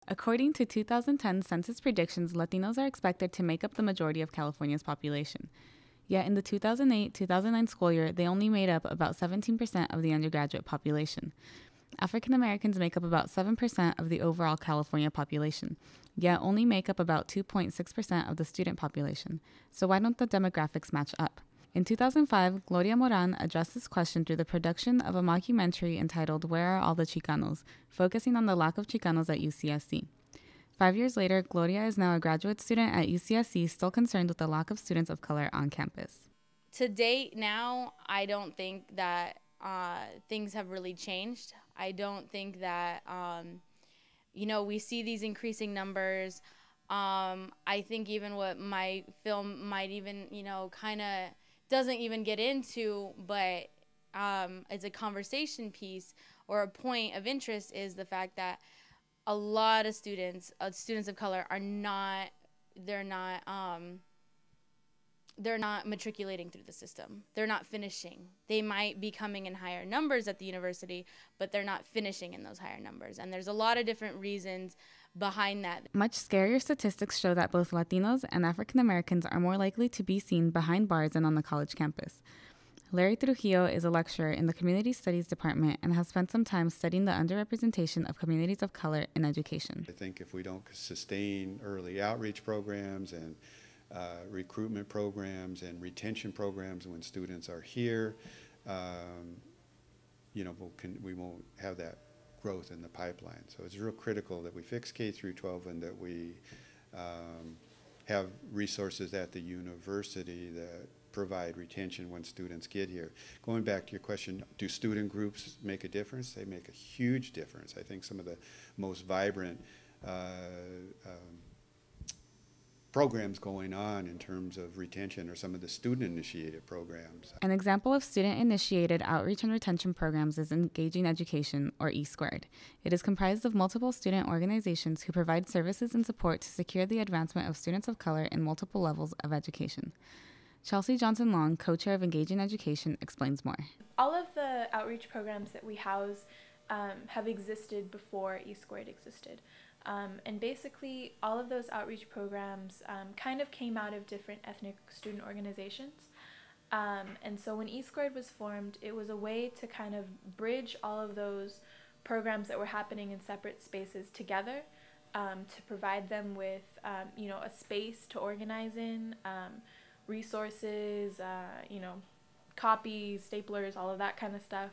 According to 2010 census predictions, Latinos are expected to make up the majority of California's population. Yet in the 2008-2009 school year, they only made up about 17% of the undergraduate population. African Americans make up about 7% of the overall California population, yet only make up about 2.6% of the student population. So why don't the demographics match up? In 2005, Gloria Moran addressed this question through the production of a mockumentary entitled Where Are All the Chicanos?, focusing on the lack of Chicanos at UCSC. 5 years later, Gloria is now a graduate student at UCSC, still concerned with the lack of students of color on campus. To date now, I don't think that things have really changed. I don't think that, we see these increasing numbers. I think even what my film might even, kind of doesn't even get into, but it's a conversation piece or a point of interest, is the fact that a lot of students of color are not, they're not matriculating through the system. They're not finishing. They might be coming in higher numbers at the university, but they're not finishing in those higher numbers. And there's a lot of different reasons behind that. Much scarier statistics show that both Latinos and African Americans are more likely to be seen behind bars than on the college campus. Larry Trujillo is a lecturer in the Community Studies Department and has spent some time studying the underrepresentation of communities of color in education. I think if we don't sustain early outreach programs and recruitment programs and retention programs when students are here, we won't have that growth in the pipeline. So it's real critical that we fix K through 12 and that we have resources at the university that provide retention when students get here. Going back to your question, do student groups make a difference? They make a huge difference. I think some of the most vibrant programs going on in terms of retention are some of the student-initiated programs. An example of student-initiated outreach and retention programs is Engaging Education, or E2. It is comprised of multiple student organizations who provide services and support to secure the advancement of students of color in multiple levels of education. Chelsea Johnson-Long, co-chair of Engaging Education, explains more. All of the outreach programs that we house have existed before E2 existed. And basically, all of those outreach programs kind of came out of different ethnic student organizations. And so when E2 was formed, it was a way to kind of bridge all of those programs that were happening in separate spaces together, to provide them with, a space to organize in, resources, copies, staplers, all of that kind of stuff.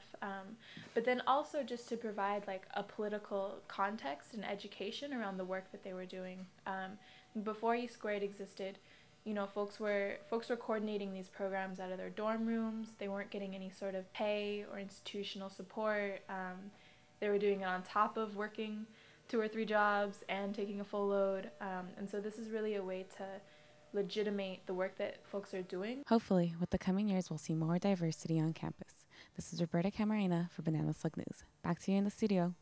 But then also just to provide like a political context and education around the work that they were doing. Before E2 existed, folks were coordinating these programs out of their dorm rooms. They weren't getting any sort of pay or institutional support. They were doing it on top of working 2 or 3 jobs and taking a full load. And so this is really a way to legitimate the work that folks are doing. Hopefully, with the coming years, we'll see more diversity on campus. This is RobertaCamarena for Banana Slug News. Back to you in the studio.